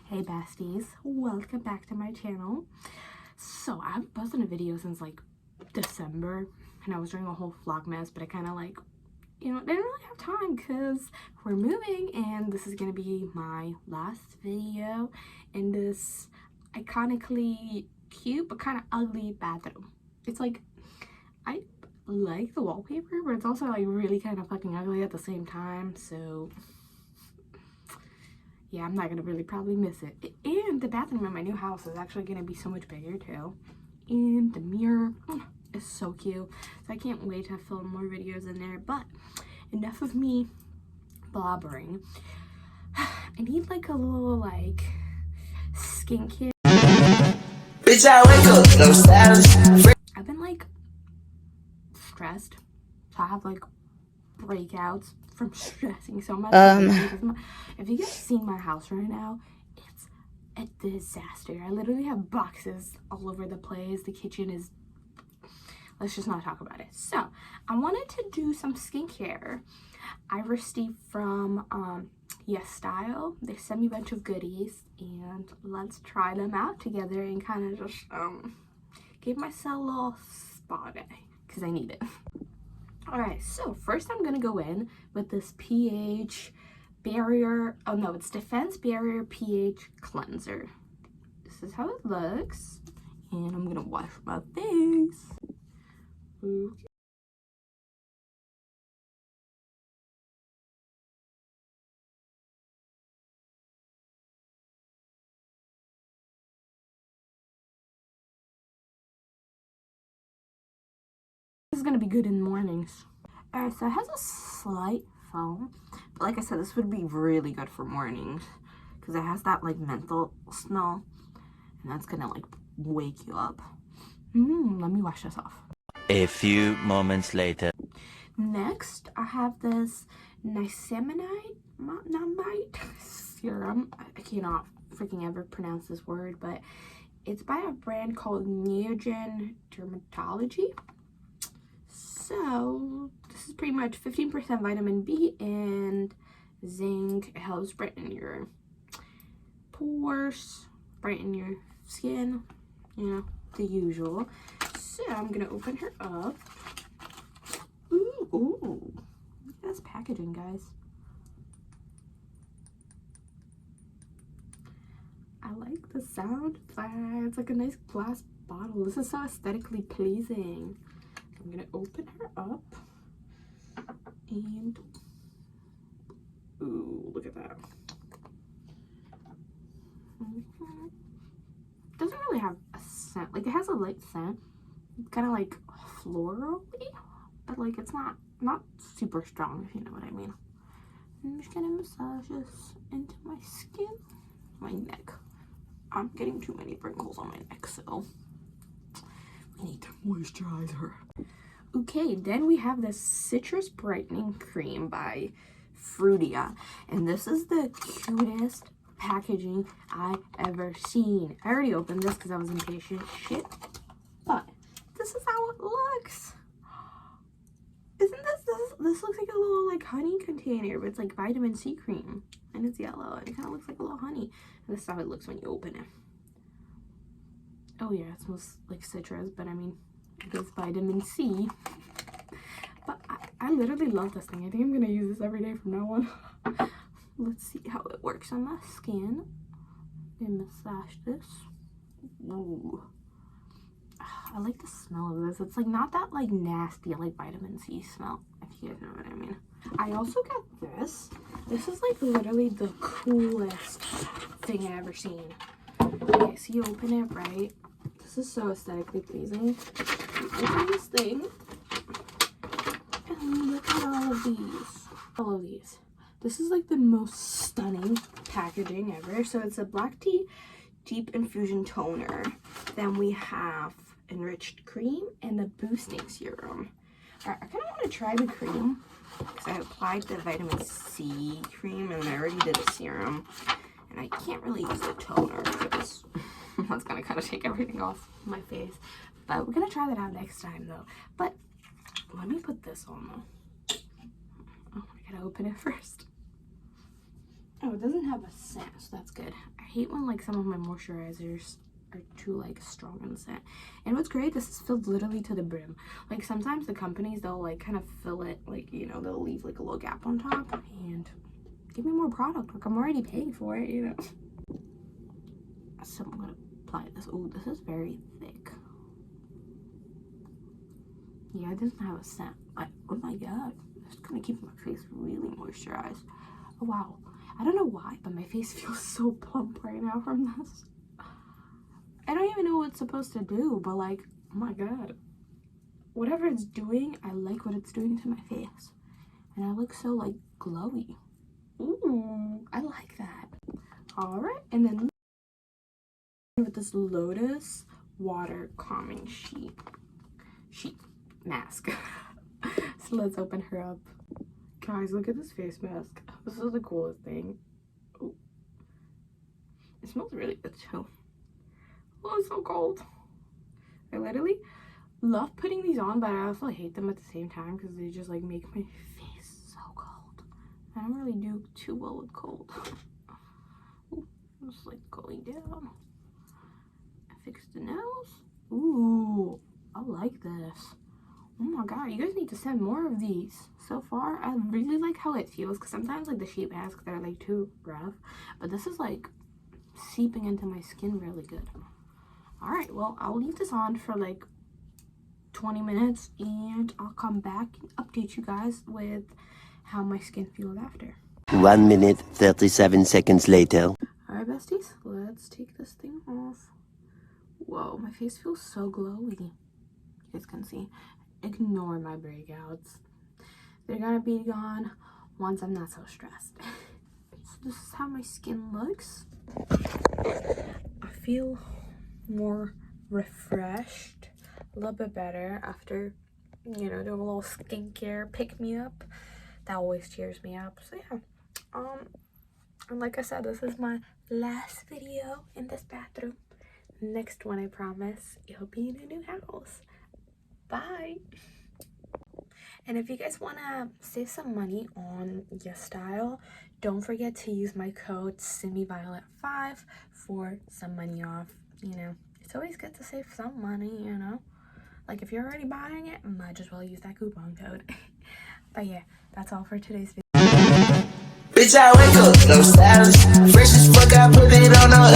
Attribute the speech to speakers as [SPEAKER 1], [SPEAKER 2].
[SPEAKER 1] Hey besties, welcome back to my channel. So I haven't posted a video since like December, and I was doing a whole vlogmas, but I kind of like, didn't really have time because we're moving, and this is gonna be my last video in this iconically cute but kind of ugly bathroom. It's like, I like the wallpaper, but it's also like really kind of fucking ugly at the same time, so yeah, I'm not gonna really probably miss it. And the bathroom in my new house is actually gonna be so much bigger too. And the mirror is so cute. So I can't wait to film more videos in there. But enough of me blobbering. I need like a little like skincare. Bitch, I wake up, no status. I've been like stressed. So I have like breakouts from stressing so much. If you guys seen my house right now, it's a disaster. I literally have boxes all over the place. The kitchen is, let's just not talk about it. So I wanted to do some skincare. I received from YESSTYLE. They sent me a bunch of goodies, and let's try them out together and kind of just give myself a little spa day because I need it. Alright, so first I'm gonna go in with this pH barrier, it's Defense Barrier pH Cleanser. This is how it looks, and I'm gonna wash my face. Okay. This is gonna be good in the mornings. Alright, so it has a slight foam, but like I said, this would be really good for mornings because it has that like menthol smell, and that's gonna like wake you up. Let me wash this off.
[SPEAKER 2] A few moments later.
[SPEAKER 1] Next, I have this Niacinamide serum. I cannot freaking ever pronounce this word, but it's by a brand called NEOGEN Dermalogy. So this is pretty much 15% vitamin B and zinc. It helps brighten your pores, brighten your skin, the usual. So I'm gonna open her up. Ooh, look at this packaging, guys. I like the sound of that. It's like a nice glass bottle. This is so aesthetically pleasing. I'm gonna open her up, and ooh, look at that. Doesn't really have a scent. Like, it has a light scent. It's kind of like florally, but like it's not super strong, if you know what I mean. I'm just gonna massage this into my skin, my neck. I'm getting too many wrinkles on my neck, so we need to moisturize her. Okay, then we have this Citrus Brightening Cream by FRUDIA, and this is the cutest packaging I've ever seen. I already opened this because I was impatient. Shit. But this is how it looks. Isn't this looks like a little like honey container, but it's like vitamin C cream, and it's yellow, and it kind of looks like a little honey. And this is how it looks when you open it. Oh yeah, it smells like citrus, but I mean, it's vitamin C. But I literally love this thing. I think I'm gonna use this every day from now on. Let's see how it works on my skin. And massage this. Ooh. I like the smell of this. It's like not that like nasty like vitamin C smell, if you guys know what I mean. I also got this. This is like literally the coolest thing I've ever seen. Okay, so you open it, right? This is so aesthetically pleasing. You open this thing, and look at all of these. All of these. This is like the most stunning packaging ever. So it's a black tea deep infusion toner. Then we have enriched cream and the boosting serum. Alright, I kind of want to try the cream because I applied the vitamin C cream and I already did a serum. And I can't really use the toner because that's going to kind of take everything off my face. But we're going to try that out next time though. But let me put this on though. Oh, I gotta open it first. Oh, it doesn't have a scent, so that's good. I hate when like some of my moisturizers are too like strong in the scent. And what's great, this is filled literally to the brim. Like sometimes the companies, they'll like kind of fill it, like, you know, they'll leave like a little gap on top and give me more product. Like I'm already paying for it, you know. So I'm gonna apply this. Oh, this is very thick. Yeah, it doesn't have a scent. Oh my god, it's gonna keep my face really moisturized. Oh wow, I don't know why, but my face feels so plump right now from this. I don't even know what it's supposed to do, but like, oh my god, whatever it's doing, I like what it's doing to my face, and I look so like glowy. Ooh, I like that. All right, and then with this Lotus water calming sheet mask. So let's open her up. Guys, look at this face mask. This is the coolest thing. Ooh. It smells really good too. Oh, it's so cold. I literally love putting these on, but I also hate them at the same time because they just like make my face so cold. I don't really do too well with cold. Ooh, just like going down. I fixed the nose. Ooh, I like this. Oh my god, you guys need to send more of these. So far, I really like how it feels, because sometimes like the sheet masks, they're like too rough, but this is like seeping into my skin really good. All right, well, I'll leave this on for like 20 minutes and I'll come back and update you guys with how my skin feels after.
[SPEAKER 2] 1 minute, 37 seconds later.
[SPEAKER 1] All right, besties, let's take this thing off. Whoa, my face feels so glowy. You guys can see. Ignore my breakouts. They're gonna be gone once I'm not so stressed. So this is how my skin looks. I feel more refreshed, a little bit better after, you know, doing a little skincare pick me up. That always cheers me up. So yeah, and like I said, this is my last video in this bathroom. Next one, I promise, it'll be in a new house. Bye. And if you guys want to save some money on YESSTYLE, don't forget to use my code SimiViolet5 for some money off. You know, it's always good to save some money, you know. Like if you're already buying it, might as well use that coupon code. But yeah, that's all for today's video.
[SPEAKER 3] Bitch, I wake up, no stylish. Fresh as fuck, I put it on